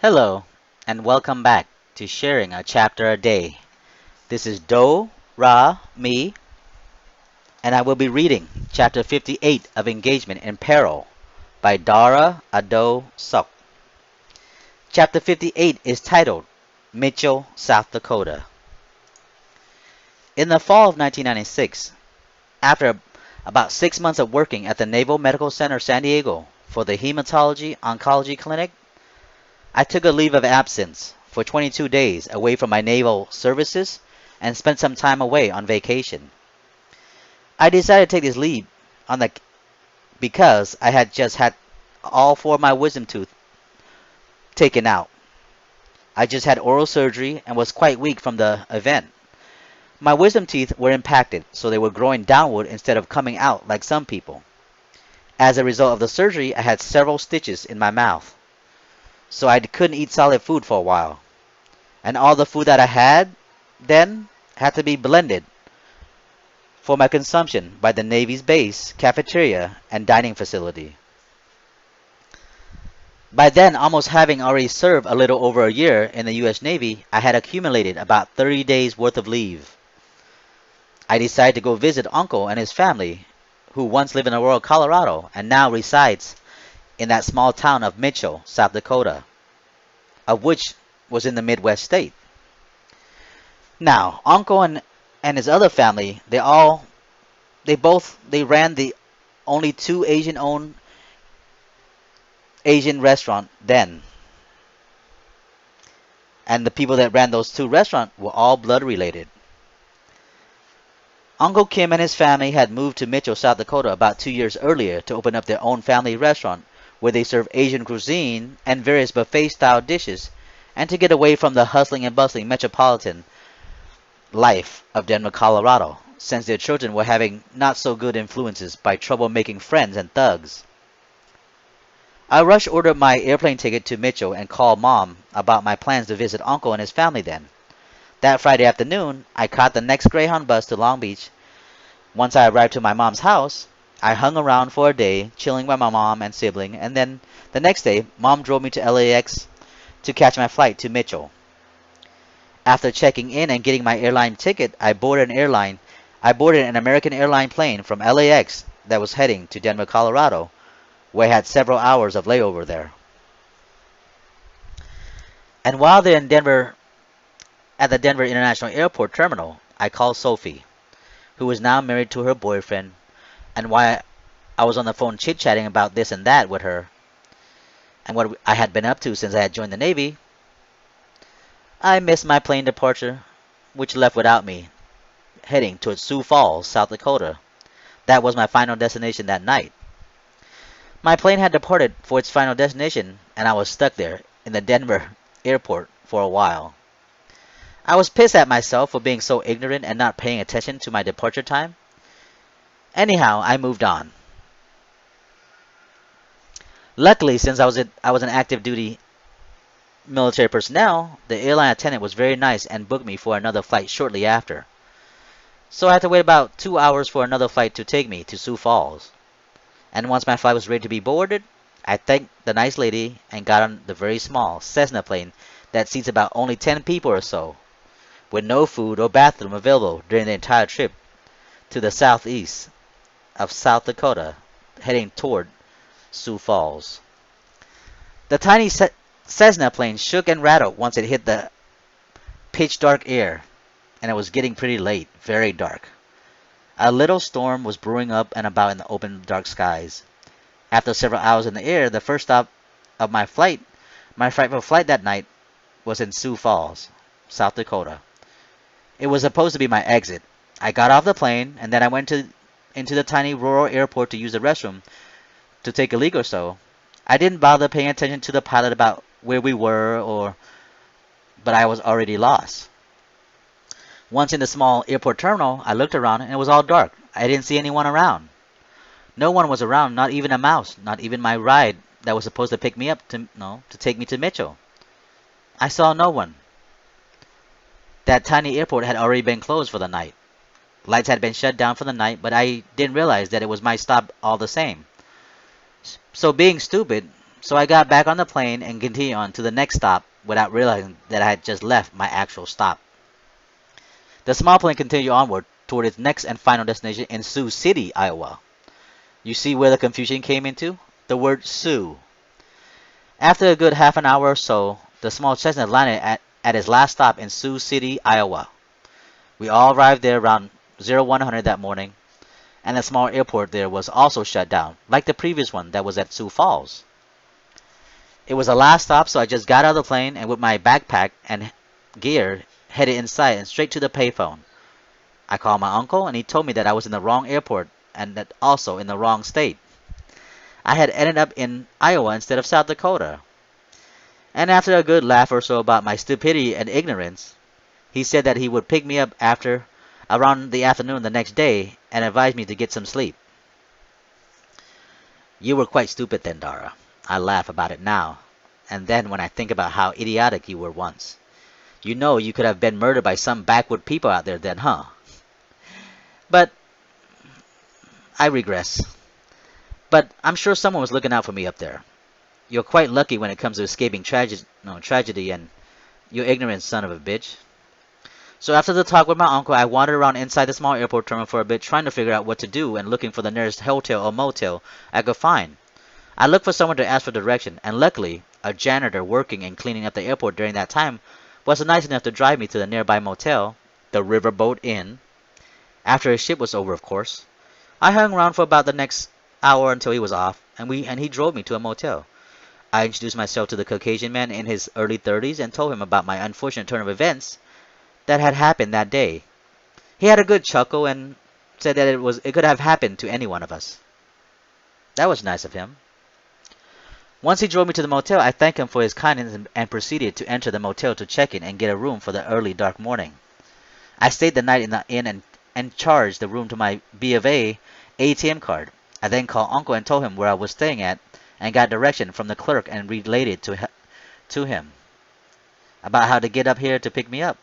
Hello, and welcome back to Sharing a Chapter a Day. This is me, and I will be reading Chapter 58 of Engagement in Peril by Dara Odoe. Chapter 58 is titled Mitchell, South Dakota. In the fall of 1996, after about 6 months of working at the Naval Medical Center San Diego for the Hematology Oncology Clinic, I took a leave of absence for 22 days away from my naval services and spent some time away on vacation. I decided to take this leave on the because I had just had all four of my wisdom teeth taken out. I just had oral surgery and was quite weak from the event. My wisdom teeth were impacted, so they were growing downward instead of coming out like some people. As a result of the surgery, I had several stitches in my mouth, so I couldn't eat solid food for a while. And all the food that I had then had to be blended for my consumption by the Navy's base, cafeteria, and dining facility. By then, almost having already served a little over a year in the U.S. Navy, I had accumulated about 30 days worth of leave. I decided to go visit Uncle and his family, who once lived in Aurora, Colorado, and now resides in that small town of Mitchell, South Dakota, of which was in the Midwest state. Now, Uncle and his other family, they ran the only two Asian-owned Asian restaurant then. And the people that ran those two restaurants were all blood related. Uncle Kim and his family had moved to Mitchell, South Dakota about 2 years earlier to open up their own family restaurant where they serve Asian cuisine and various buffet-style dishes, and to get away from the hustling and bustling metropolitan life of Denver, Colorado, since their children were having not so good influences by troublemaking friends and thugs. I rush ordered my airplane ticket to Mitchell and called Mom about my plans to visit Uncle and his family then. That Friday afternoon, I caught the next Greyhound bus to Long Beach. Once I arrived to my mom's house, I hung around for a day, chilling with my mom and sibling, and then the next day, Mom drove me to LAX to catch my flight to Mitchell. After checking in and getting my airline ticket, I boarded an American airline plane from LAX that was heading to Denver, Colorado, where I had several hours of layover there. And while they're in Denver, at the Denver International Airport terminal, I called Sophie, who is now married to her boyfriend, and while I was on the phone chit-chatting about this and that with her, and what I had been up to since I had joined the Navy, I missed my plane departure, which left without me, heading towards Sioux Falls, South Dakota. That was my final destination that night. My plane had departed for its final destination, and I was stuck there in the Denver airport for a while. I was pissed at myself for being so ignorant and not paying attention to my departure time. Anyhow, I moved on. Luckily, since I was an active duty military personnel, the airline attendant was very nice and booked me for another flight shortly after. So I had to wait about 2 hours for another flight to take me to Sioux Falls. And once my flight was ready to be boarded, I thanked the nice lady and got on the very small Cessna plane that seats about only 10 people or so, with no food or bathroom available during the entire trip to the southeast of South Dakota, heading toward Sioux Falls. The tiny Cessna plane shook and rattled once it hit the pitch dark air, and it was getting pretty late, very dark. A little storm was brewing up and about in the open, dark skies. After several hours in the air, the first stop of my frightful flight that night, was in Sioux Falls, South Dakota. It was supposed to be my exit. I got off the plane, and then I went into the tiny rural airport to use the restroom to take a leak or so. I didn't bother paying attention to the pilot about where we were, but I was already lost. Once in the small airport terminal, I looked around and it was all dark. I didn't see anyone around. No one was around, not even a mouse, not even my ride that was supposed to pick me up to take me to Mitchell. I saw no one. That tiny airport had already been closed for the night. Lights had been shut down for the night, but I didn't realize that it was my stop all the same. So being stupid, So I got back on the plane and continued on to the next stop without realizing that I had just left my actual stop. The small plane continued onward toward its next and final destination in Sioux City, Iowa. You see where the confusion came into? The word Sioux. After a good half an hour or so, the small Cessna landed at its last stop in Sioux City, Iowa. We all arrived there around 0100 that morning, and the small airport there was also shut down, like the previous one that was at Sioux Falls. It was the last stop, so I just got out of the plane and with my backpack and gear headed inside and straight to the payphone. I called my uncle and he told me that I was in the wrong airport and that also in the wrong state. I had ended up in Iowa instead of South Dakota. And after a good laugh or so about my stupidity and ignorance, he said that he would pick me up after around the afternoon the next day and advised me to get some sleep. You were quite stupid then, Dara. I laugh about it now, and then when I think about how idiotic you were once. You know you could have been murdered by some backward people out there then, huh? But I regress. But I'm sure someone was looking out for me up there. You're quite lucky when it comes to escaping tragedy and you ignorant son of a bitch. So after the talk with my uncle, I wandered around inside the small airport terminal for a bit, trying to figure out what to do and looking for the nearest hotel or motel I could find. I looked for someone to ask for direction, and luckily, a janitor working and cleaning up the airport during that time was nice enough to drive me to the nearby motel, the Riverboat Inn. After his shift was over, of course. I hung around for about the next hour until he was off, and he drove me to a motel. I introduced myself to the Caucasian man in his early 30s and told him about my unfortunate turn of events that had happened that day. He had a good chuckle and said that it could have happened to any one of us. That was nice of him. Once he drove me to the motel, I thanked him for his kindness and proceeded to enter the motel to check in and get a room for the early dark morning. I stayed the night in the inn and charged the room to my B of A ATM card. I then called Uncle and told him where I was staying at and got direction from the clerk and related to him about how to get up here to pick me up.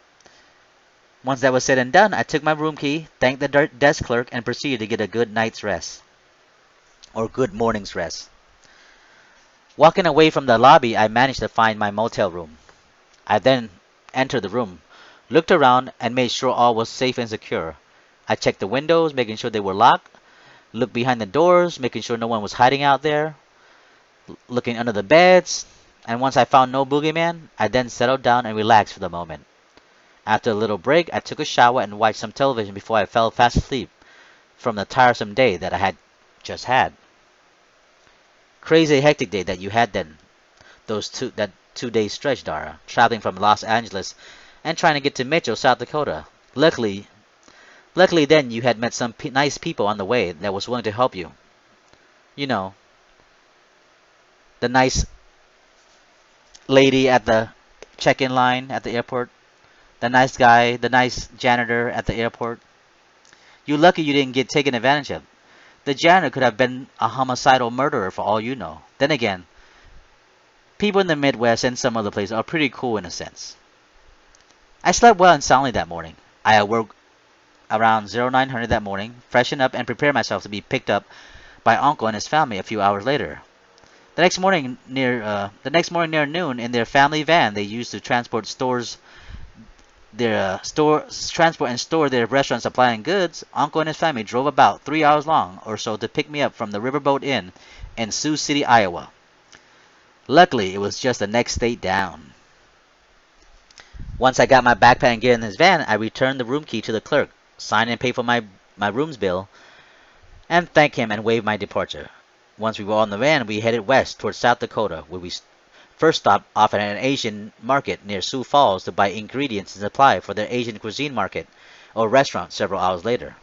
Once that was said and done, I took my room key, thanked the desk clerk, and proceeded to get a good night's rest. Or good morning's rest. Walking away from the lobby, I managed to find my motel room. I then entered the room, looked around, and made sure all was safe and secure. I checked the windows, making sure they were locked, looked behind the doors, making sure no one was hiding out there, looking under the beds, and once I found no boogeyman, I then settled down and relaxed for the moment. After a little break, I took a shower and watched some television before I fell fast asleep from the tiresome day that I had just had. Crazy hectic day that you had then, that 2 day stretch, Dara, traveling from Los Angeles and trying to get to Mitchell, South Dakota. Luckily then you had met some nice people on the way that was willing to help you. You know, the nice lady at the check-in line at the airport, the nice guy, the nice janitor at the airport. You lucky you didn't get taken advantage of. The janitor could have been a homicidal murderer for all you know. Then again, people in the Midwest and some other places are pretty cool in a sense. I slept well and soundly that morning. I awoke around 0900 that morning, freshened up and prepared myself to be picked up by Uncle and his family a few hours later. The next morning near noon, in their family van they used to transport and store their restaurant supply and goods, Uncle and his family drove about 3 hours long or so to pick me up from the Riverboat Inn in Sioux City, Iowa. Luckily, it was just the next state down. Once I got my backpack and gear in his van, I returned the room key to the clerk, signed and paid for my room's bill, and thanked him and waved my departure. Once we were on the van, we headed west towards South Dakota, where we first stopped off at an Asian market near Sioux Falls to buy ingredients and supply for their Asian cuisine market or restaurant several hours later.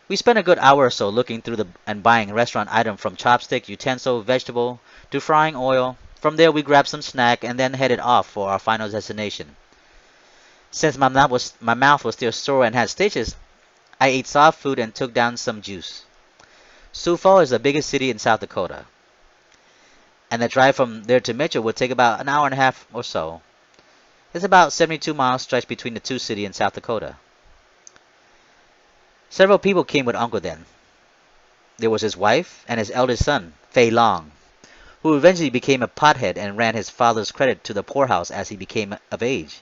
We spent a good hour or so looking through and buying restaurant items from chopstick, utensil, vegetable, to frying oil. From there we grabbed some snack and then headed off for our final destination. Since my mouth was still sore and had stitches, I ate soft food and took down some juice. Sioux Falls is the biggest city in South Dakota, and the drive from there to Mitchell would take about an hour and a half or so. It's about 72 miles stretched between the two cities in South Dakota. Several people came with Uncle then. There was his wife and his eldest son, Fei Long, who eventually became a pothead and ran his father's credit to the poorhouse as he became of age.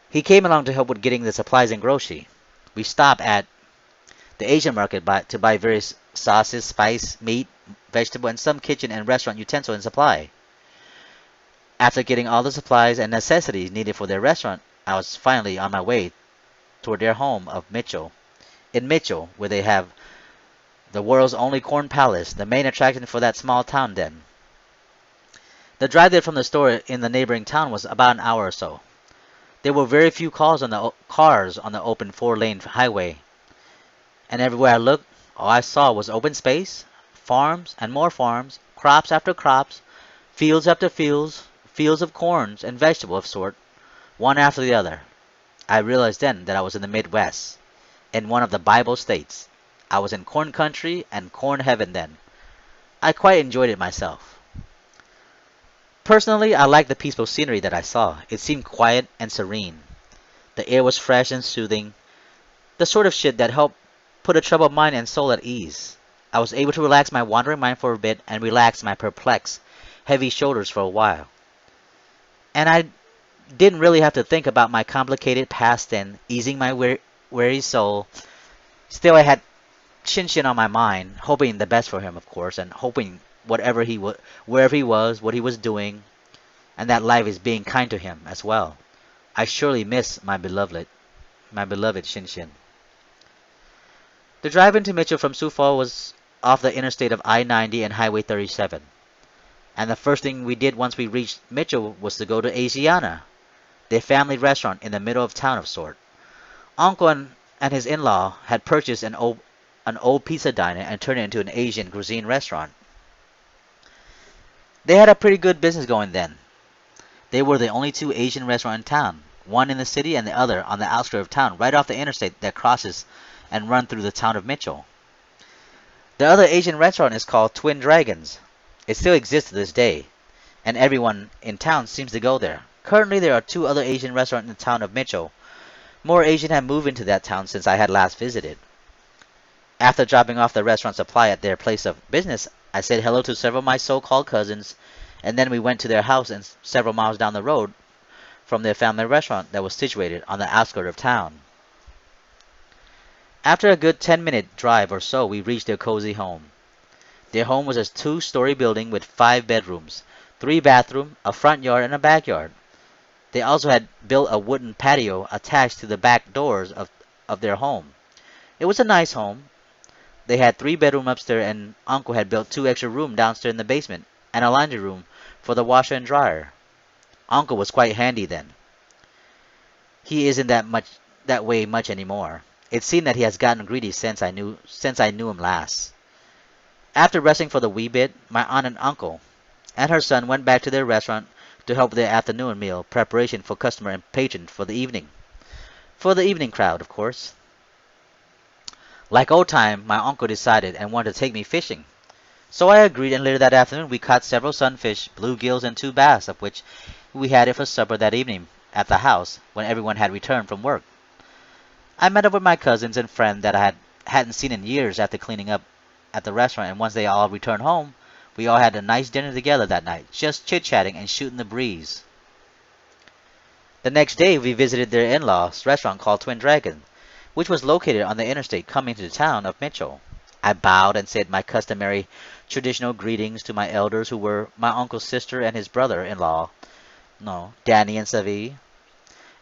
He came along to help with getting the supplies and grocery. We stopped at the Asian market to buy various sauces, spice, meat, vegetable, and some kitchen and restaurant utensil and supply. After getting all the supplies and necessities needed for their restaurant, I was finally on my way toward their home of Mitchell. In Mitchell, where they have the world's only corn palace, the main attraction for that small town then. The drive there from the store in the neighboring town was about an hour or so. There were very few cars on the open four-lane highway, and everywhere I looked, all I saw was open space, farms and more farms, crops after crops, fields after fields, fields of corns and vegetables of sort, one after the other. I realized then that I was in the Midwest, in one of the Bible states. I was in corn country and corn heaven then. I quite enjoyed it myself. Personally, I liked the peaceful scenery that I saw. It seemed quiet and serene. The air was fresh and soothing, the sort of shit that helped put a troubled mind and soul at ease. I was able to relax my wandering mind for a bit and relax my perplexed, heavy shoulders for a while. And I didn't really have to think about my complicated past then, easing my weary soul. Still, I had Shin Shin on my mind, hoping the best for him, of course, and hoping wherever he was, what he was doing, and that life is being kind to him as well. I surely miss my beloved Shin Shin. The drive into Mitchell from Sioux Falls was off the interstate of I-90 and Highway 37, and the first thing we did once we reached Mitchell was to go to Asiana, their family restaurant in the middle of town of sort. Uncle and his in-law had purchased an old pizza diner and turned it into an Asian cuisine restaurant. They had a pretty good business going then. They were the only two Asian restaurants in town, one in the city and the other on the outskirts of town, right off the interstate that crosses and runs through the town of Mitchell. The other Asian restaurant is called Twin Dragons. It still exists to this day, and everyone in town seems to go there. Currently, there are two other Asian restaurants in the town of Mitchell. More Asian have moved into that town since I had last visited. After dropping off the restaurant supply at their place of business, I said hello to several of my so-called cousins, and then we went to their house and several miles down the road from their family restaurant that was situated on the outskirts of town. After a good 10-minute drive or so, we reached their cozy home. Their home was a two-story building with 5 bedrooms, 3 bathrooms, a front yard, and a backyard. They also had built a wooden patio attached to the back doors of their home. It was a nice home. They had 3 bedrooms upstairs, and Uncle had built 2 extra rooms downstairs in the basement and a laundry room for the washer and dryer. Uncle was quite handy then. He isn't that way much anymore. It seemed that he has gotten greedy since I knew him last. After resting for the wee bit, my aunt and uncle and her son went back to their restaurant to help with their afternoon meal preparation for customer and patron for the evening. For the evening crowd, of course. Like old time, my uncle decided and wanted to take me fishing. So I agreed, and later that afternoon we caught several sunfish, bluegills, and 2 bass, of which we had it for supper that evening at the house when everyone had returned from work. I met up with my cousins and friend that I hadn't seen in years after cleaning up at the restaurant, and once they all returned home, we all had a nice dinner together that night, just chit-chatting and shooting the breeze. The next day, we visited their in-laws' restaurant called Twin Dragon, which was located on the interstate coming to the town of Mitchell. I bowed and said my customary traditional greetings to my elders, who were my uncle's sister and his brother-in-law, Danny and Savi.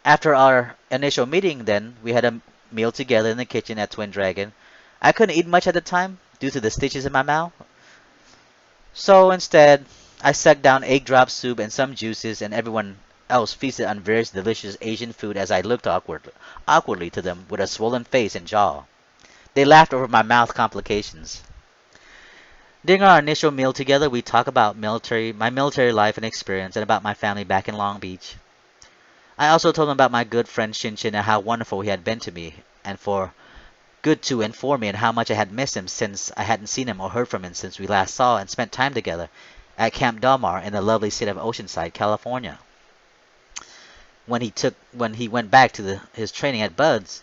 After our initial meeting, then, we had a meal together in the kitchen at Twin Dragon. I couldn't eat much at the time due to the stitches in my mouth. So instead, I sucked down egg drop soup and some juices, and everyone else feasted on various delicious Asian food as I looked awkwardly to them with a swollen face and jaw. They laughed over my mouth complications. During our initial meal together, we talked about my military life and experience, and about my family back in Long Beach. I also told them about my good friend Shin Shin and how wonderful he had been to me, and good to and for me, and how much I had missed him since I hadn't seen him or heard from him since we last saw and spent time together at Camp Del Mar in the lovely city of Oceanside, California, when he went back to his training at Bud's.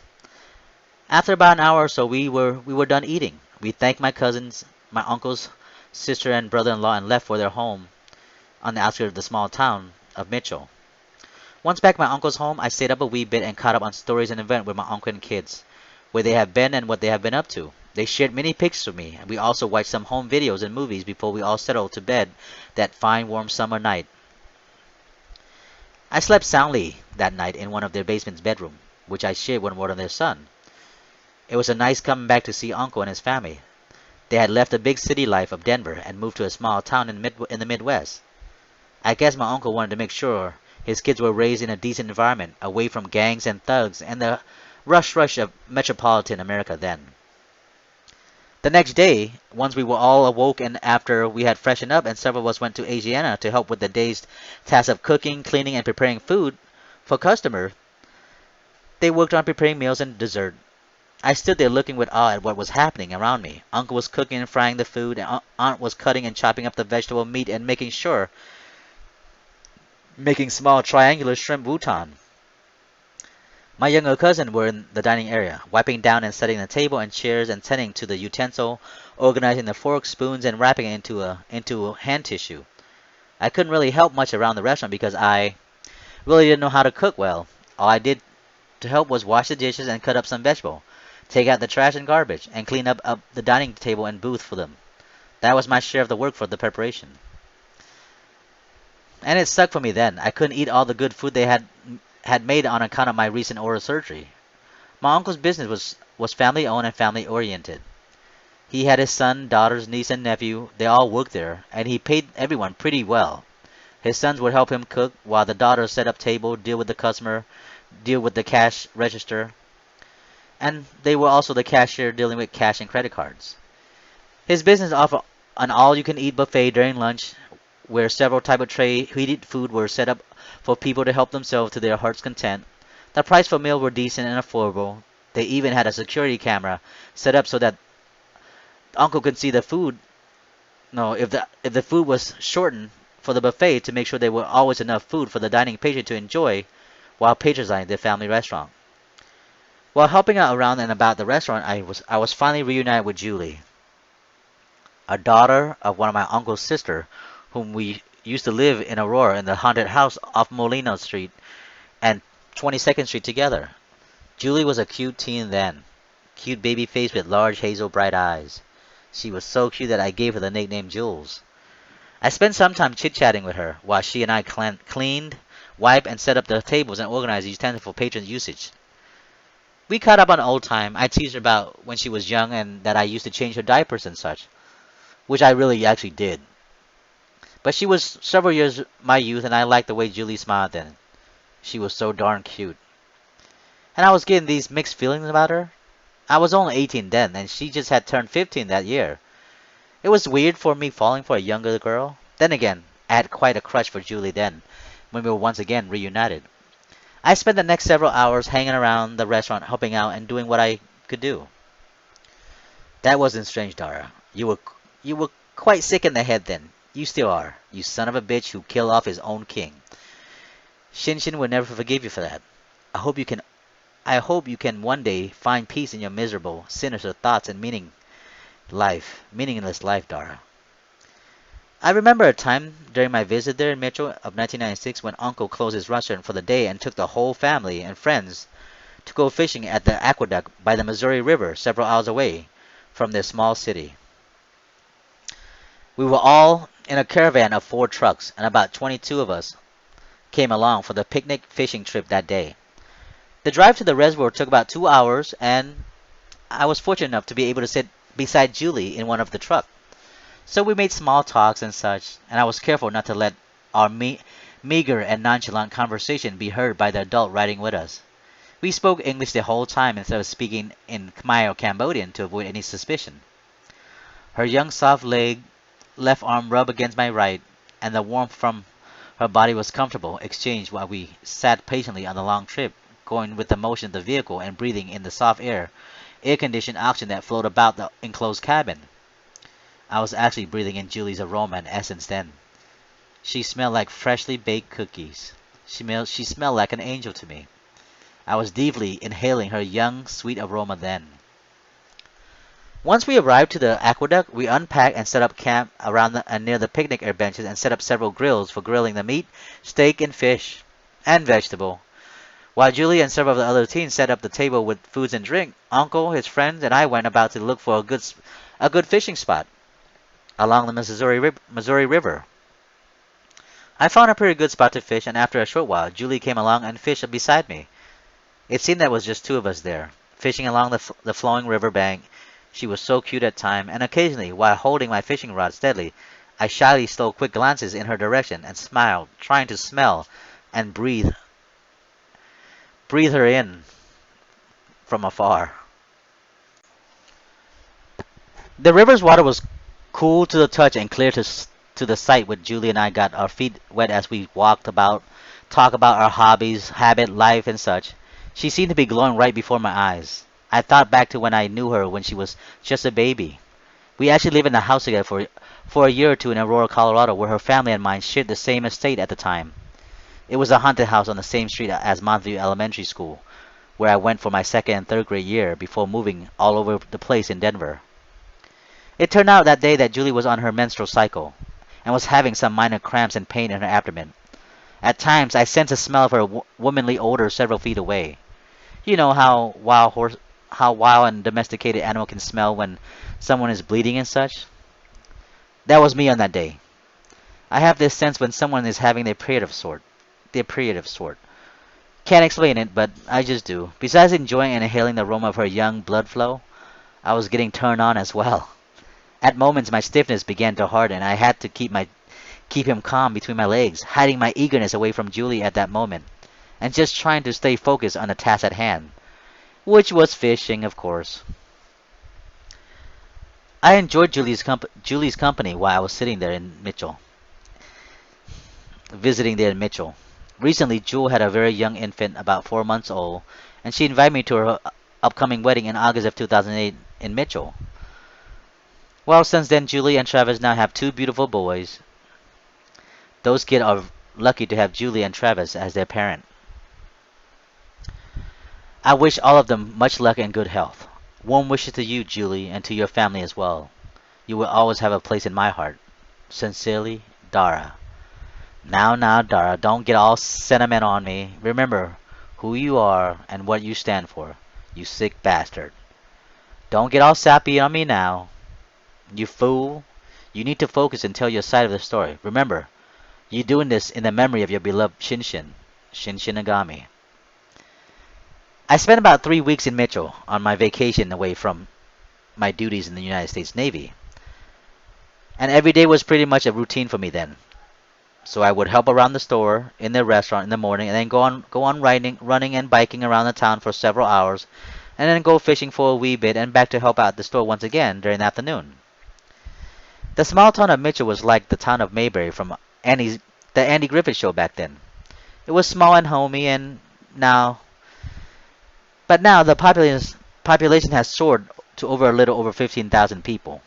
After about an hour or so, we were done eating. We thanked my cousins, my uncle's sister and brother-in-law and left for their home on the outskirts of the small town of Mitchell. Once back at my uncle's home, I stayed up a wee bit and caught up on stories and events with my uncle and kids, where they have been and what they have been up to. They shared many pictures with me, and we also watched some home videos and movies before we all settled to bed that fine warm summer night. I slept soundly that night in one of their basement's bedroom, which I shared with one of their son. It was a nice coming back to see uncle and his family. They had left the big city life of Denver and moved to a small town in the Midwest. I guess my uncle wanted to make sure his kids were raised in a decent environment, away from gangs and thugs and the rush of metropolitan America then. The next day, once we were all awoke and after we had freshened up and several of us went to Asiana to help with the day's task of cooking, cleaning, and preparing food for customers, they worked on preparing meals and dessert. I stood there looking with awe at what was happening around me. Uncle was cooking and frying the food, and Aunt was cutting and chopping up the vegetable meat and making small triangular shrimp wonton. My younger cousin were in the dining area, wiping down and setting the table and chairs and tending to the utensil, organizing the forks, spoons, and wrapping it into hand tissue. I couldn't really help much around the restaurant because I really didn't know how to cook well. All I did to help was wash the dishes and cut up some vegetable, take out the trash and garbage, and clean up the dining table and booth for them. That was my share of the work for the preparation. And it sucked for me then. I couldn't eat all the good food they had made on account of my recent oral surgery. My uncle's business was family owned and family oriented. He had his son, daughters, niece, and nephew. They all worked there, and he paid everyone pretty well. His sons would help him cook, while the daughters set up table, deal with the customer, deal with the cash register, and they were also the cashier dealing with cash and credit cards. His business offered an all-you-can-eat buffet during lunch, where several types of tray heated food were set up for people to help themselves to their heart's content. The price for meals were decent and affordable. They even had a security camera set up so that Uncle could see the food. No, if the food was shortened for the buffet to make sure there were always enough food for the dining patron to enjoy while patronizing their family restaurant. While helping out around and about the restaurant, I was finally reunited with Julie, a daughter of one of my uncle's sister, whom we used to live in Aurora in the haunted house off Molina Street and 22nd Street together. Julie was a cute teen then, cute baby face with large hazel bright eyes. She was so cute that I gave her the nickname Jules. I spent some time chit-chatting with her while she and I cleaned, wiped, and set up the tables and organized the utensils for patron usage. We caught up on old time. I teased her about when she was young and that I used to change her diapers and such, which I really actually did. But she was several years my youth, and I liked the way Julie smiled then. She was so darn cute. And I was getting these mixed feelings about her. I was only 18 then, and she just had turned 15 that year. It was weird for me falling for a younger girl. Then again, I had quite a crush for Julie then, when we were once again reunited. I spent the next several hours hanging around the restaurant, helping out and doing what I could do. That wasn't strange, Dara. You were quite sick in the head then. You still are, you son of a bitch who killed off his own king. Shin Shin will never forgive you for that. I hope you can I hope you can one day find peace in your miserable, sinister thoughts and meaningless life, Dara. I remember a time during my visit there in Mitchell of 1996 when Uncle closed his restaurant for the day and took the whole family and friends to go fishing at the aqueduct by the Missouri River several hours away from their small city. We were all in a caravan of 4 trucks, and about 22 of us came along for the picnic fishing trip that day. The drive to the reservoir took about 2 hours, and I was fortunate enough to be able to sit beside Julie in one of the trucks. So we made small talks and such, and I was careful not to let our meager and nonchalant conversation be heard by the adult riding with us. We spoke English the whole time instead of speaking in Khmer or Cambodian to avoid any suspicion. Her young soft left arm rubbed against my right, and the warmth from her body was comfortable exchange while we sat patiently on the long trip, going with the motion of the vehicle and breathing in the soft air-conditioned oxygen that flowed about the enclosed cabin. I was actually breathing in Julie's aroma and essence then. She smelled like freshly baked cookies. She smelled like an angel to me. I was deeply inhaling her young, sweet aroma then. Once we arrived to the aqueduct, we unpacked and set up camp around and near the picnic area benches and set up several grills for grilling the meat, steak, and fish, and vegetable. While Julie and several of the other teens set up the table with foods and drink, Uncle, his friends, and I went about to look for a good fishing spot along the Missouri River. I found a pretty good spot to fish, and after a short while, Julie came along and fished beside me. It seemed there was just two of us there, fishing along the flowing river bank. She was so cute at times, and occasionally, while holding my fishing rod steadily, I shyly stole quick glances in her direction and smiled, trying to smell and breathe her in from afar. The river's water was cool to the touch and clear to the sight when Julie and I got our feet wet as we walked about, talked about our hobbies, habit, life, and such. She seemed to be glowing right before my eyes. I thought back to when I knew her when she was just a baby. We actually lived in a house together for a year or two in Aurora, Colorado, where her family and mine shared the same estate at the time. It was a haunted house on the same street as Montview Elementary School, where I went for my second and third grade year before moving all over the place in Denver. It turned out that day that Julie was on her menstrual cycle and was having some minor cramps and pain in her abdomen. At times, I sensed a smell of her womanly odor several feet away. You know how wild and domesticated animal can smell when someone is bleeding and such? That was me on that day. I have this sense when someone is having their period of sort. Can't explain it, but I just do. Besides enjoying and inhaling the aroma of her young blood flow, I was getting turned on as well. At moments, my stiffness began to harden, and I had to keep him calm between my legs, hiding my eagerness away from Julie at that moment, and just trying to stay focused on the task at hand, which was fishing, of course. I enjoyed Julie's company while I was visiting there in Mitchell. Recently, Jewel had a very young infant, about 4 months old, and she invited me to her upcoming wedding in August of 2008 in Mitchell. Well, since then, Julie and Travis now have two beautiful boys. Those kids are lucky to have Julie and Travis as their parent. I wish all of them much luck and good health. Warm wishes to you, Julie, and to your family as well. You will always have a place in my heart. Sincerely, Dara. Now, Dara, don't get all sentimental on me. Remember who you are and what you stand for, you sick bastard. Don't get all sappy on me now. You fool. You need to focus and tell your side of the story. Remember, you're doing this in the memory of your beloved Shin Shinigami. I spent about 3 weeks in Mitchell on my vacation away from my duties in the United States Navy. And every day was pretty much a routine for me then. So I would help around the store, in the restaurant in the morning, and then go on running and biking around the town for several hours, and then go fishing for a wee bit and back to help out the store once again during the afternoon. The small town of Mitchell was like the town of Mayberry from the Andy Griffith Show back then. It was small and homey, and now, but now the population has soared to over a little over 15,000 people,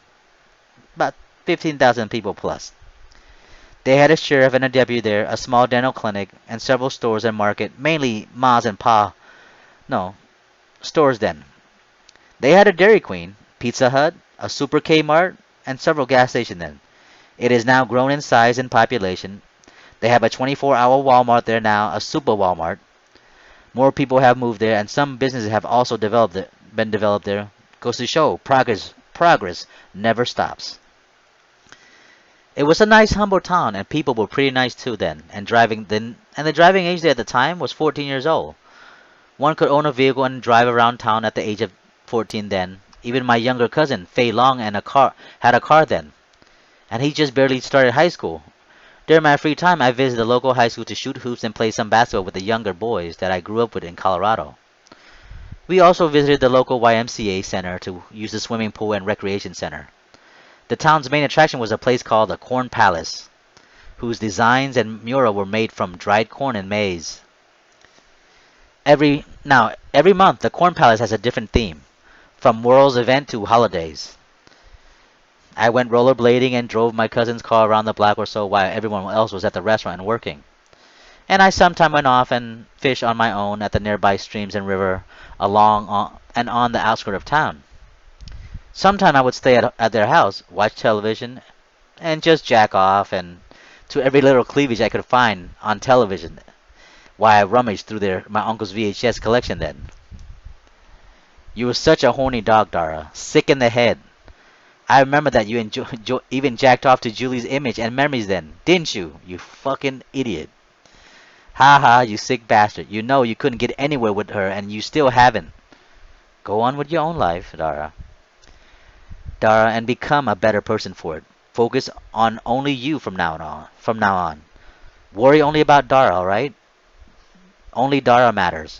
about 15,000 people plus. They had a sheriff and a deputy there, a small dental clinic, and several stores and market, mainly Ma's and Pa. No, stores then. They had a Dairy Queen, Pizza Hut, a Super Kmart, and several gas stations then. It is now grown in size and population. They have a 24-hour Walmart there now, a Super Walmart. More people have moved there, and some businesses have also been developed there. Goes to show, progress never stops. It was a nice, humble town, and people were pretty nice too then. And the driving age there at the time was 14 years old. One could own a vehicle and drive around town at the age of 14 then. Even my younger cousin, Fei Long, had a car then, and he just barely started high school. During my free time, I visited the local high school to shoot hoops and play some basketball with the younger boys that I grew up with in Colorado. We also visited the local YMCA center to use the swimming pool and recreation center. The town's main attraction was a place called the Corn Palace, whose designs and mural were made from dried corn and maize. Every month, the Corn Palace has a different theme, from World's event to holidays. I went rollerblading and drove my cousin's car around the block or so while everyone else was at the restaurant and working. And I sometimes went off and fished on my own at the nearby streams and river and on the outskirts of town. Sometime I would stay at their house, watch television, and just jack off and to every little cleavage I could find on television while I rummaged through my uncle's VHS collection then. You were such a horny dog, Dara. Sick in the head. I remember that you even jacked off to Julie's image and memories then, didn't you? You fucking idiot. Ha ha, you sick bastard. You know you couldn't get anywhere with her and you still haven't. Go on with your own life, Dara. Dara, and become a better person for it. Focus on only you from now on. From now on. Worry only about Dara, alright? Only Dara matters.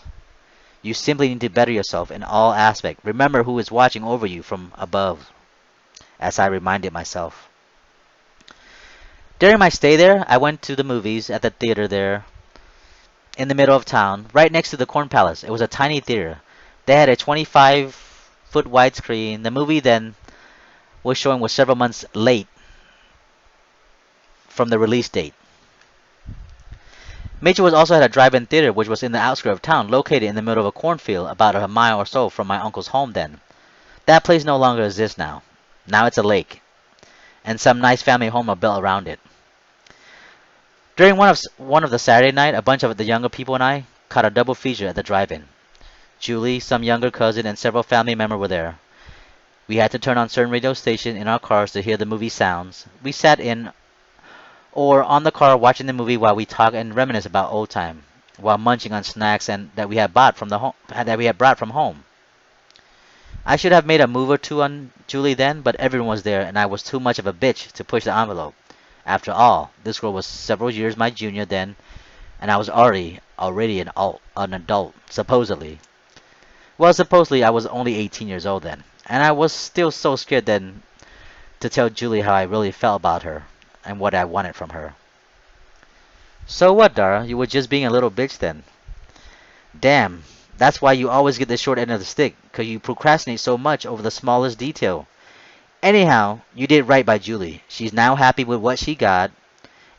You simply need to better yourself in all aspects. Remember who is watching over you from above, as I reminded myself. During my stay there, I went to the movies at the theater there in the middle of town, right next to the Corn Palace. It was a tiny theater. They had a 25-foot widescreen. The movie then was showing was several months late from the release date. Mitchell was also had a drive-in theater which was in the outskirts of town, located in the middle of a cornfield about a mile or so from my uncle's home then. That place no longer exists now. Now it's a lake, and some nice family home are built around it. During one of the Saturday night, a bunch of the younger people and I caught a double feature at the drive-in. Julie, some younger cousin, and several family members were there. We had to turn on certain radio stations in our cars to hear the movie sounds. We sat in or on the car watching the movie while we talked and reminisce about old time, while munching on snacks and that we had brought from home. I should have made a move or two on Julie then, but everyone was there, and I was too much of a bitch to push the envelope. After all, this girl was several years my junior then, and I was already an adult, supposedly. Well, supposedly I was only 18 years old then, and I was still so scared then to tell Julie how I really felt about her and what I wanted from her. So what, Dara? You were just being a little bitch then. Damn, that's why you always get the short end of the stick, 'cause you procrastinate so much over the smallest detail. Anyhow, you did right by Julie. She's now happy with what she got,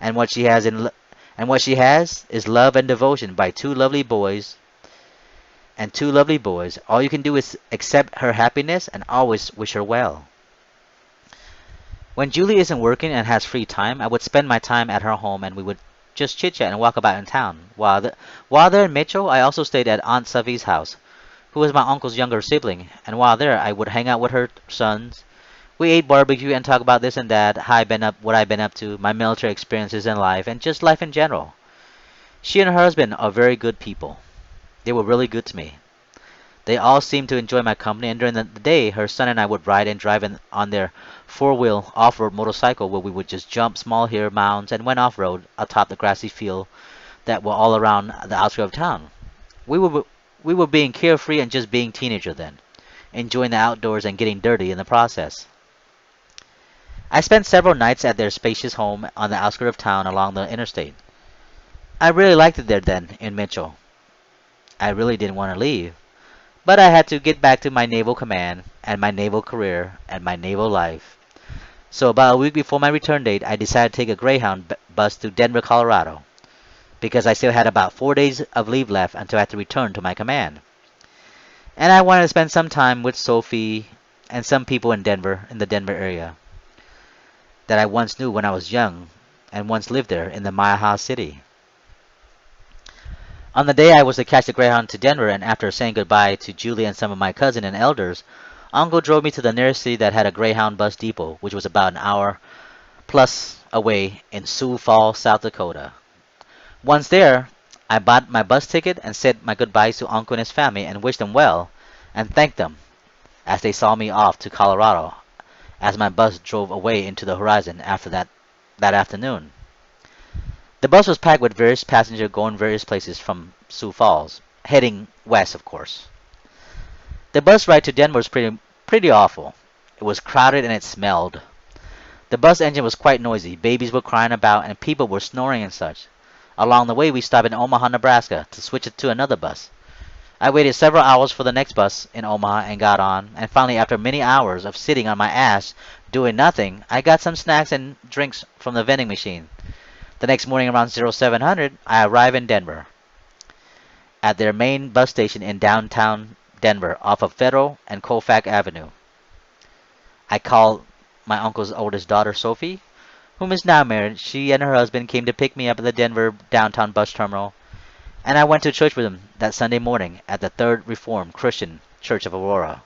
and what she has is love and devotion by two lovely boys. And two lovely boys. All you can do is accept her happiness and always wish her well. When Julie isn't working and has free time, I would spend my time at her home and we would just chit chat and walk about in town. While there in Mitchell, I also stayed at Aunt Sophie's house, who was my uncle's younger sibling, and while there, I would hang out with her sons. We ate barbecue and talk about this and that, what I've been up to, my military experiences in life, and just life in general. She and her husband are very good people. They were really good to me. They all seemed to enjoy my company, and during the day, her son and I would ride and drive on their four-wheel off-road motorcycle where we would just jump small hill mounds and went off-road atop the grassy field that were all around the outskirts of town. We were, we were being carefree and just being teenagers then, enjoying the outdoors and getting dirty in the process. I spent several nights at their spacious home on the outskirts of town along the interstate. I really liked it there then, in Mitchell. I really didn't want to leave. But I had to get back to my naval command, and my naval career, and my naval life. So about a week before my return date, I decided to take a Greyhound bus to Denver, Colorado, because I still had about 4 days of leave left until I had to return to my command. And I wanted to spend some time with Sophie and some people in the Denver area, that I once knew when I was young, and once lived there in the Mile High City. On the day I was to catch the Greyhound to Denver, and after saying goodbye to Julie and some of my cousins and elders, Uncle drove me to the nearest city that had a Greyhound bus depot, which was about an hour plus away in Sioux Falls, South Dakota. Once there, I bought my bus ticket and said my goodbyes to Uncle and his family and wished them well, and thanked them as they saw me off to Colorado as my bus drove away into the horizon after that afternoon. The bus was packed with various passengers going various places from Sioux Falls, heading west, of course. The bus ride to Denver was pretty awful. It was crowded and it smelled. The bus engine was quite noisy. Babies were crying about and people were snoring and such. Along the way, we stopped in Omaha, Nebraska to switch it to another bus. I waited several hours for the next bus in Omaha and got on, and finally, after many hours of sitting on my ass doing nothing, I got some snacks and drinks from the vending machine. The next morning around 0700, I arrived in Denver at their main bus station in downtown Denver off of Federal and Colfax Avenue. I called my uncle's oldest daughter, Sophie, whom is now married. She and her husband came to pick me up at the Denver downtown bus terminal, and I went to church with them that Sunday morning at the Third Reformed Christian Church of Aurora.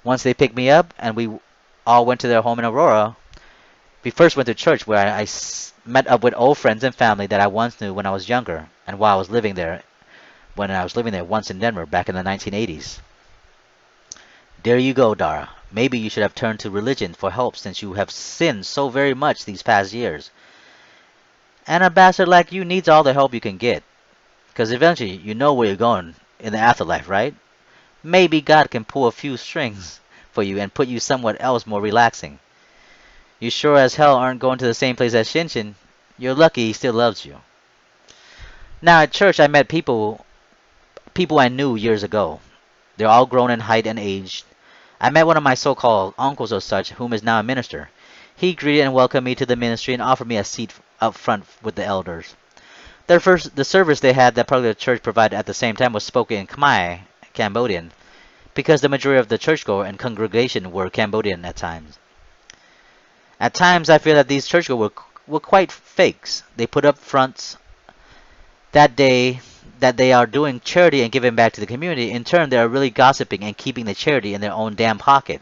Once they picked me up and we all went to their home in Aurora, we first went to church where met up with old friends and family that I once knew when I was younger and while I was living there, when I was living there once in Denver back in the 1980s. There you go, Dara. Maybe you should have turned to religion for help since you have sinned so very much these past years. And a bastard like you needs all the help you can get. Because eventually you know where you're going in the afterlife, right? Maybe God can pull a few strings for you and put you somewhere else more relaxing. You sure as hell aren't going to the same place as Shinshin. You're lucky he still loves you. Now at church I met people I knew years ago. They're all grown in height and age. I met one of my so-called uncles or such, whom is now a minister. He greeted and welcomed me to the ministry and offered me a seat up front with the elders. The service they had that part of the church provided at the same time was spoken in Khmer, Cambodian, because the majority of the churchgoer and congregation were Cambodian at times. At times I feel that these churchgoers were quite fakes. They put up fronts that day that they are doing charity and giving back to the community. In turn, they are really gossiping and keeping the charity in their own damn pocket.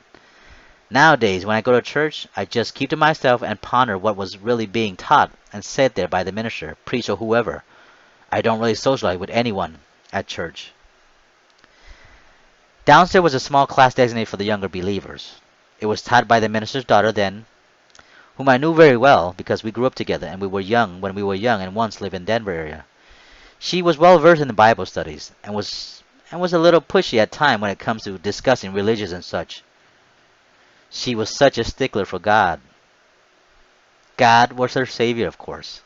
Nowadays, when I go to church, I just keep to myself and ponder what was really being taught and said there by the minister, priest, or whoever. I don't really socialize with anyone at church. Downstairs was a small class designated for the younger believers. It was taught by the minister's daughter then, whom I knew very well because we grew up together and we were young when we were young and once lived in Denver area. She was well versed in the Bible studies and was a little pushy at times when it comes to discussing religions and such. She was such a stickler for God. God was her savior, of course.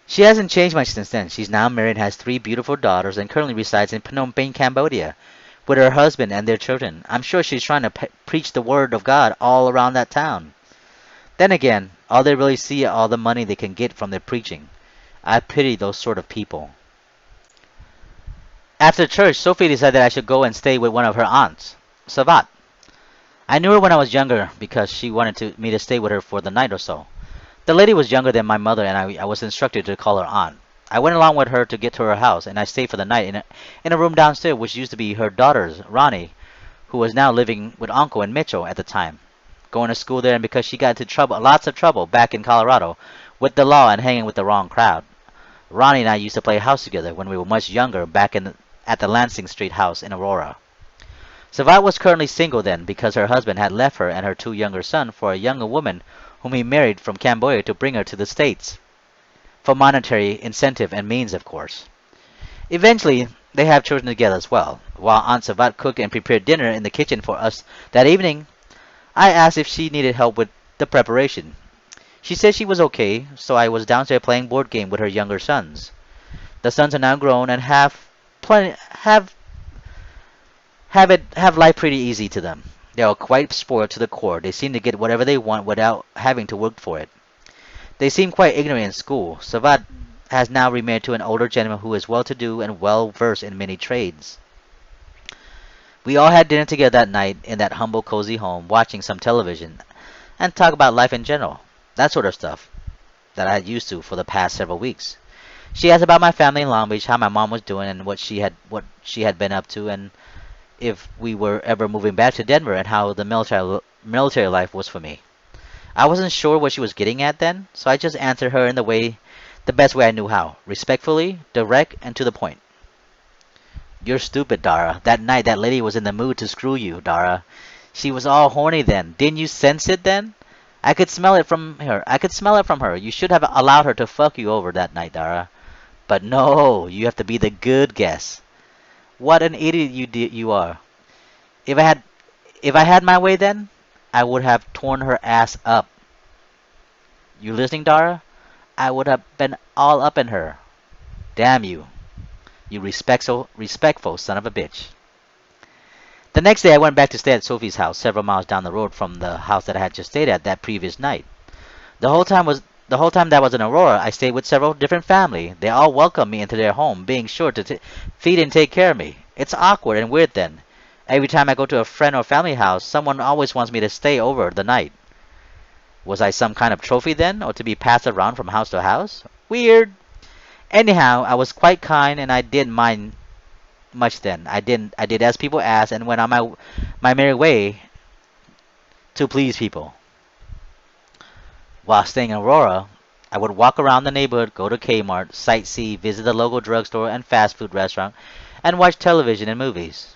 She hasn't changed much since then. She's now married and has 3 beautiful daughters and currently resides in Phnom Penh, Cambodia, with her husband and their children. I'm sure she's trying to preach the word of God all around that town. Then again, all they really see are all the money they can get from their preaching. I pity those sort of people. After church, Sophie decided I should go and stay with one of her aunts, Savat. I knew her when I was younger because she wanted me to stay with her for the night or so. The lady was younger than my mother and I was instructed to call her aunt. I went along with her to get to her house and I stayed for the night in a room downstairs which used to be her daughter's, Ronnie, who was now living with Uncle and Mitchell at the time, going to school there, and because she got into trouble, lots of trouble back in Colorado with the law and hanging with the wrong crowd. Ronnie and I used to play house together when we were much younger back at the Lansing Street house in Aurora. Savat was currently single then because her husband had left her and her 2 younger sons for a younger woman whom he married from Cambodia to bring her to the States, for monetary incentive and means, of course. Eventually, they have children together as well. While Aunt Savat cooked and prepared dinner in the kitchen for us that evening, I asked if she needed help with the preparation. She said she was okay, so I was downstairs playing board game with her younger sons. The sons are now grown and have life pretty easy to them. They are quite spoiled to the core. They seem to get whatever they want without having to work for it. They seem quite ignorant in school. Savat has now remarried to an older gentleman who is well-to-do and well-versed in many trades. We all had dinner together that night in that humble, cozy home, watching some television, and talk about life in general. That sort of stuff that I had used to for the past several weeks. She asked about my family in Long Beach, how my mom was doing, and what she had been up to, and if we were ever moving back to Denver, and how the military life was for me. I wasn't sure what she was getting at then, so I just answered her in the best way I knew how, respectfully, direct, and to the point. You're stupid, Dara. That night, that lady was in the mood to screw you, Dara. She was all horny then. Didn't you sense it then? I could smell it from her. You should have allowed her to fuck you over that night, Dara. But no, you have to be the good guess. What an idiot you are. If I had my way then, I would have torn her ass up. You listening, Dara? I would have been all up in her. Damn you. You respectful son of a bitch. The next day I went back to stay at Sophie's house, several miles down the road from the house that I had just stayed at that previous night. The whole time that I was in Aurora, I stayed with several different families. They all welcomed me into their home, being sure to feed and take care of me. It's awkward and weird then, Every time I go to a friend or family house, someone always wants me to stay over the night. Was I some kind of trophy then, or to be passed around from house to house? Weird. Anyhow, I was quite kind, and I didn't mind much then. I did as people asked, and went on my merry way to please people. While staying in Aurora, I would walk around the neighborhood, go to Kmart, sightsee, visit the local drugstore and fast food restaurant, and watch television and movies.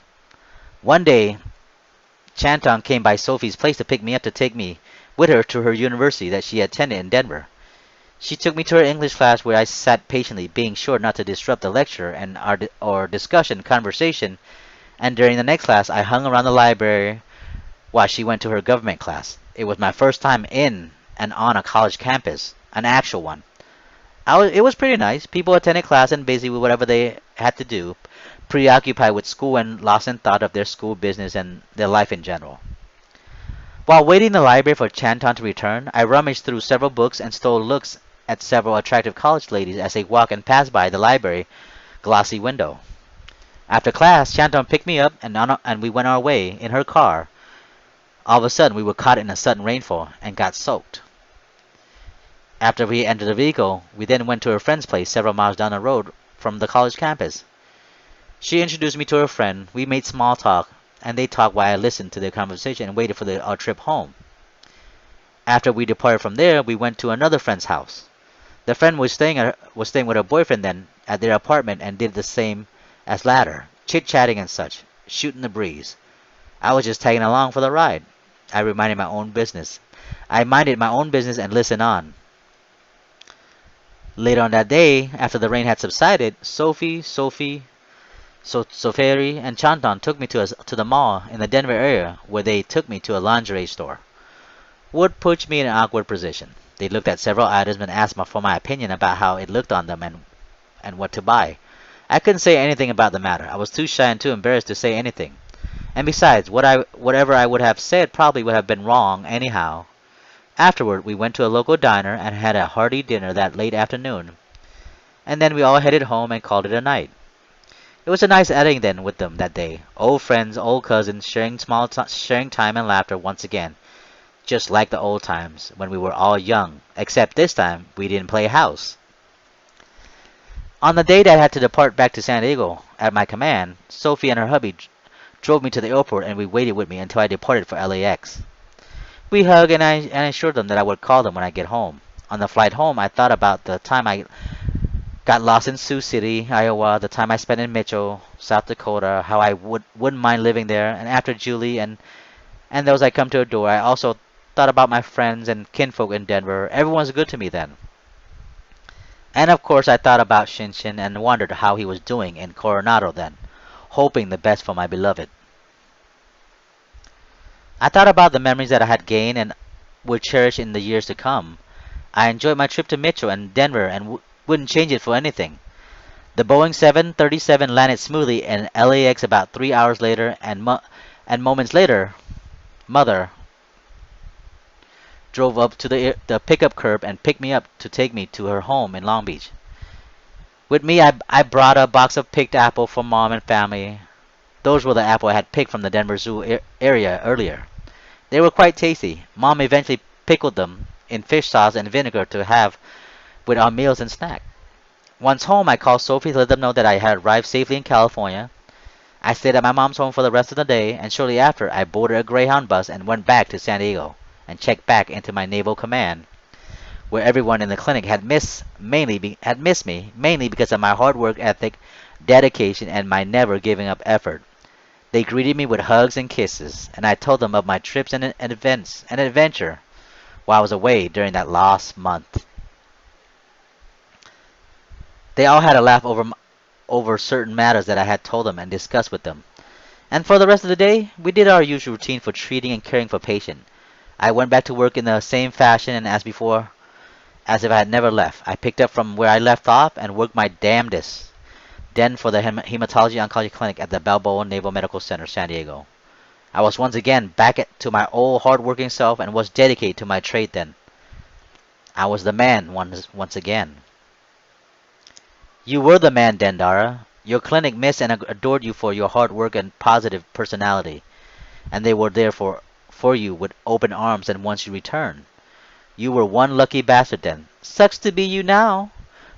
One day, Chanton came by Sophie's place to pick me up to take me with her to her university that she attended in Denver. She took me to her English class where I sat patiently, being sure not to disrupt the lecture and our discussion conversation, and during the next class I hung around the library while she went to her government class. It was my first time in and on a college campus, an actual one. It was pretty nice. People attended class and busy with whatever they had to do, preoccupied with school and lost in thought of their school business and their life in general. While waiting in the library for Chanton to return, I rummaged through several books and stole looks at several attractive college ladies as they walked and passed by the library glossy window. After class, Chanton picked me up and we went our way in her car. All of a sudden, we were caught in a sudden rainfall and got soaked. After we entered the vehicle, we then went to her friend's place several miles down the road from the college campus. She introduced me to her friend. We made small talk, and they talked while I listened to their conversation and waited for our trip home. After we departed from there, we went to another friend's house. The friend was staying with her boyfriend then at their apartment and did the same as latter, chit-chatting and such, shooting the breeze. I was just tagging along for the ride. I minded my own business and listened on. Later on that day, after the rain had subsided, Soferi, and Chanton took me to the mall in the Denver area where they took me to a lingerie store. Would put me in an awkward position. They looked at several items and asked for my opinion about how it looked on them and what to buy. I couldn't say anything about the matter. I was too shy and too embarrassed to say anything. And besides, whatever I would have said probably would have been wrong anyhow. Afterward, we went to a local diner and had a hearty dinner that late afternoon, and then we all headed home and called it a night. It was a nice outing then with them that day. Old friends, old cousins, sharing time and laughter once again, just like the old times when we were all young, except this time we didn't play house. On the day that I had to depart back to San Diego at my command, Sophie and her hubby drove me to the airport and we waited with me until I departed for LAX. We hugged and I assured them that I would call them when I get home. On the flight home, I thought about the time I got lost in Sioux City, Iowa, the time I spent in Mitchell, South Dakota, how I wouldn't mind living there, and after Julie and those I come to adore, I also thought about my friends and kinfolk in Denver. Everyone was good to me then. And of course, I thought about Shinshin and wondered how he was doing in Coronado then, hoping the best for my beloved. I thought about the memories that I had gained and would cherish in the years to come. I enjoyed my trip to Mitchell and Denver and wouldn't change it for anything. The Boeing 737 landed smoothly in LAX about 3 hours later, and moments later, Mother drove up to the pickup curb and picked me up to take me to her home in Long Beach. With me, I brought a box of picked apple for Mom and family. Those were the apple I had picked from the Denver Zoo area earlier. They were quite tasty. Mom eventually pickled them in fish sauce and vinegar to have with our meals and snack. Once home, I called Sophie to let them know that I had arrived safely in California. I stayed at my mom's home for the rest of the day, and shortly after, I boarded a Greyhound bus and went back to San Diego and checked back into my naval command, where everyone in the clinic had missed me mainly because of my hard work ethic, dedication, and my never giving up effort. They greeted me with hugs and kisses, and I told them of my trips and events and adventure while I was away during that last month. They all had a laugh over certain matters that I had told them and discussed with them. And for the rest of the day, we did our usual routine for treating and caring for patients. I went back to work in the same fashion and as before, as if I had never left. I picked up from where I left off and worked my damnedest then for the hematology oncology clinic at the Balboa Naval Medical Center, San Diego. I was once again back to my old hard-working self and was dedicated to my trade then. I was the man once again. You were the man then, Dara. Your clinic missed and adored you for your hard work and positive personality, and they were there for you with open arms and once you returned. You were one lucky bastard then. Sucks to be you now.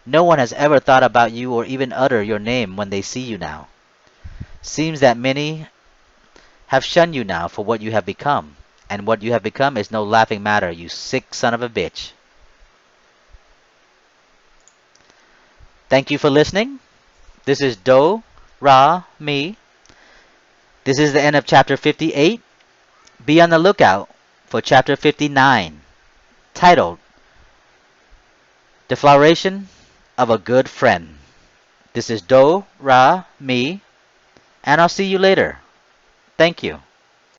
No one has ever thought about you or even utter your name when they see you now. Seems that many have shunned you now for what you have become, and what you have become is no laughing matter, you sick son of a bitch. Thank you for listening. This is Do, Ra, me. This is the end of chapter 58. Be on the lookout for chapter 59, titled Defloration of a Good Friend. This is Do, Ra, me, and I'll see you later. Thank you.